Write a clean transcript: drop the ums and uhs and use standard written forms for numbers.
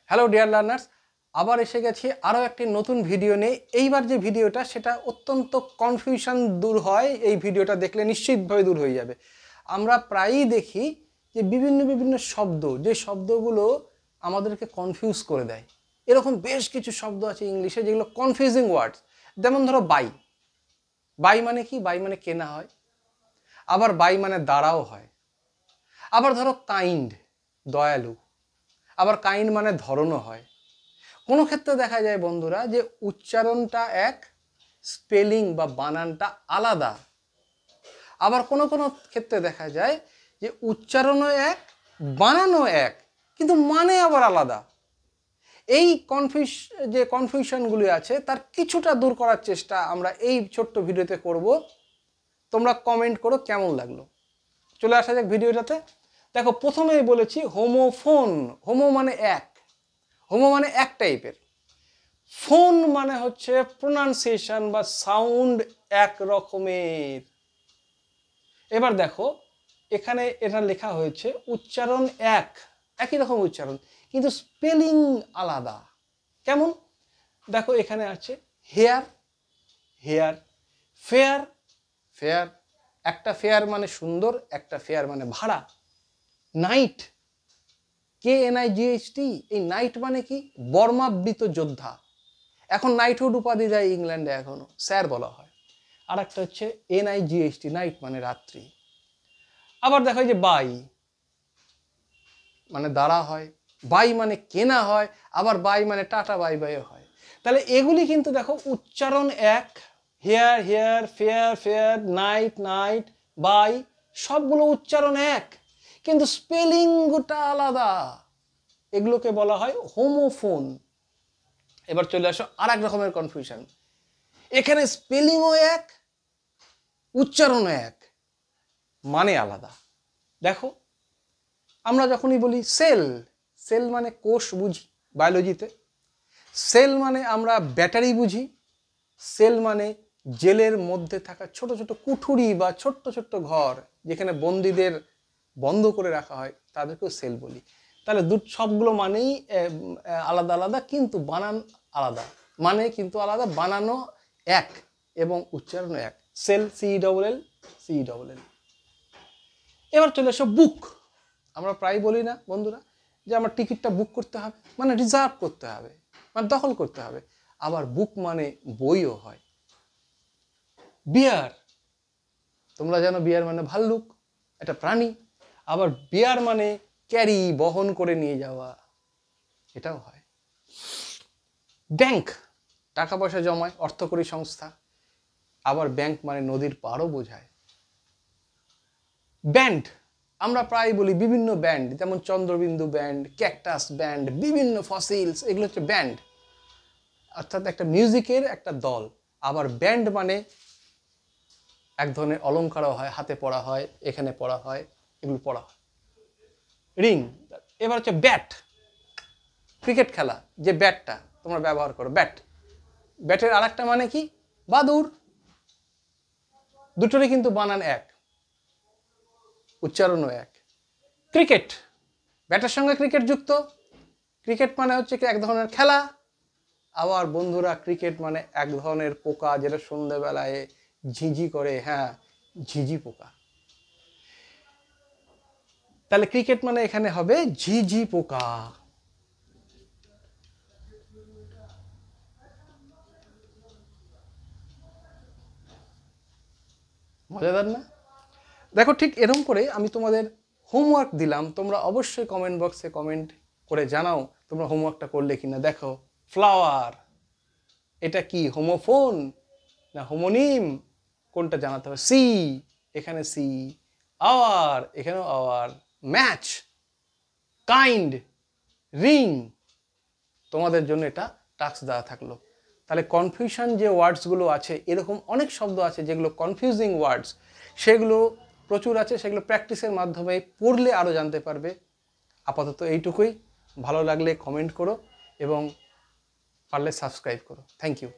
Hello dear learners, আবার এসে গেছি আরও একটি নতুন ভিডিও নিয়ে। এইবার যে ভিডিওটা সেটা অত্যন্ত কনফিউশন দূর হয়, এই ভিডিওটা দেখলে নিশ্চিতভাবে দূর হয়ে যাবে। আমরা প্রায়ই দেখি যে বিভিন্ন শব্দ, যে শব্দগুলো আমাদেরকে কনফিউজ করে দেয়। এরকম বেশ কিছু শব্দ আছে ইংলিশে যেগুলো কনফিউজিং ওয়ার্ডস। যেমন ধরো বাই। বাই মানে কি? বাই মানে কেনা হয়, আবার বাই মানে দাঁড়াও হয়। আবার ধরো কাইন্ড, দয়ালু, আবার কাইন্ড মানে ধরনও হয়। কোনো ক্ষেত্রে দেখা যায় বন্ধুরা যে উচ্চারণটা এক, স্পেলিং বা বানানটা আলাদা। আবার কোনো ক্ষেত্রে দেখা যায় যে উচ্চারণও এক, বানানও এক, কিন্তু মানে আবার আলাদা। এই কনফিউশনগুলি আছে তার কিছুটা দূর করার চেষ্টা আমরা এই ছোট্ট ভিডিওতে করব। তোমরা কমেন্ট করো কেমন লাগলো। চলে আসা যাক ভিডিওটাতে। দেখো, প্রথমেই বলেছি হোমোফোন। হোমো মানে এক, হোমো মানে এক টাইপের। ফোন মানে হচ্ছে প্রোনাউন্সিয়েশন বা সাউন্ড এক রকমের। এবার দেখো, এখানে এটা লেখা হয়েছে উচ্চারণ একই রকম উচ্চারণ, কিন্তু স্পেলিং আলাদা। কেমন? দেখো, এখানে আছে হেয়ার, হেয়ার, ফেয়ার, ফেয়ার। একটা ফেয়ার মানে সুন্দর, একটা ফেয়ার মানে ভাড়া। নাইট, KNIGHT, এই নাইট মানে কি? বর্মাবৃত যোদ্ধা। এখন নাইটহুড উপাধি দেয় ইংল্যান্ডে, এখনো স্যার বলা হয়। আর একটা হচ্ছে NIGHT, নাইট মানে রাত্রি। আবার দেখো যে বাই মানে দাঁড়া হয়, বাই মানে কেনা হয়, আবার বাই মানে টাটা বাই বাইও হয়। তাহলে এগুলি কিন্তু দেখো উচ্চারণ এক। Hair, hare, fair, fare, night, knight, by, সবগুলো উচ্চারণ এক, কিন্তু স্পেলিংটা আলাদা। এগুলোকে বলা হয় হোমোফোন। এবার চলে আসো আর এক রকমের কনফিউশন। এখানে স্পেলিংও এক, উচ্চারণও এক, মানে আলাদা। দেখো, আমরা যখনই বলি সেল, সেল মানে কোষ বুঝি বায়োলজিতে। সেল মানে আমরা ব্যাটারি বুঝি। সেল মানে জেলের মধ্যে থাকা ছোট ছোট কুঠুরি বা ছোট্ট ঘর, যেখানে বন্দীদের বন্ধ করে রাখা হয়, তাদেরকেও সেল বলি। তাহলে সবগুলো মানেই আলাদা আলাদা, কিন্তু বানান আলাদা। মানে কিন্তু আলাদা, বানানো এক এবং উচ্চারণ এক। Sell, CELL। এবার চলে এসো বুক। আমরা প্রায় বলি না বন্ধুরা যে আমার টিকিটটা বুক করতে হবে, মানে রিজার্ভ করতে হবে, মানে দখল করতে হবে। আবার বুক মানে বইও হয়। বিয়ার, তোমরা জানো বিয়ার মানে ভাল্লুক, একটা প্রাণী। আবার বিয়ার মানে ক্যারি, বহন করে নিয়ে যাওয়া, এটাও হয়। ব্যাংক, টাকা পয়সা জমায়, অর্থকরী সংস্থা। আবার ব্যাংক মানে নদীর পাড়ও বোঝায়। ব্যান্ড, আমরা প্রায় বলি বিভিন্ন ব্যান্ড, যেমন চন্দ্রবিন্দু ব্যান্ড, ক্যাকটাস ব্যান্ড, বিভিন্ন ফসিলস, এগুলো হচ্ছে ব্যান্ড, অর্থাৎ একটা মিউজিকের একটা দল। আবার ব্যান্ড মানে এক ধরনের অলংকারও হয়, হাতে পরা হয়, এখানে পরা হয়, এগুলো পরা হয়। রিং। এবার হচ্ছে ব্যাট, ক্রিকেট খেলা যে ব্যাটটা তোমরা ব্যবহার করো, ব্যাট। ব্যাটের আর একটা মানে কি? বাদুর। দুটোরই কিন্তু বানান এক, উচ্চারণও এক। ক্রিকেট, ব্যাটের সঙ্গে ক্রিকেট যুক্ত। ক্রিকেট মানে হচ্ছে কি এক ধরনের খেলা। আবার বন্ধুরা, ক্রিকেট মানে এক ধরনের পোকা, যেটা সন্ধ্যেবেলায় ঝিঝি করে, হ্যাঁ, ঝিঝি পোকা। তাহলে ক্রিকেট মানে এখানে হবে ঝিঝি পোকা। মজাদার না? দেখো, ঠিক এরকম করে আমি তোমাদের হোমওয়ার্ক দিলাম। তোমরা অবশ্যই কমেন্ট বক্সে কমেন্ট করে জানাও তোমরা হোমওয়ার্কটা করলে কিনা। দেখো, ফ্লাওয়ার, এটা কি হোমোফোন না হোমোনিম? কোনটা জানাতে হবে। সি, এখানে সি। আওয়ার, এখানেও আওয়ার। Match, kind, ring. তোমাদের জন্য এটা টাস্ক দেওয়া থাকলো। তাহলে কনফিউশন যে ওয়ার্ডসগুলো আছে, এরকম অনেক শব্দ আছে যেগুলো কনফিউজিং ওয়ার্ডস, সেগুলো প্রচুর আছে। সেগুলো প্র্যাকটিসের মাধ্যমে পড়লে আরও জানতে পারবে। আপাতত এইটুকুই। ভালো লাগলে কমেন্ট করো এবং পারলে সাবস্ক্রাইব করো। Thank you.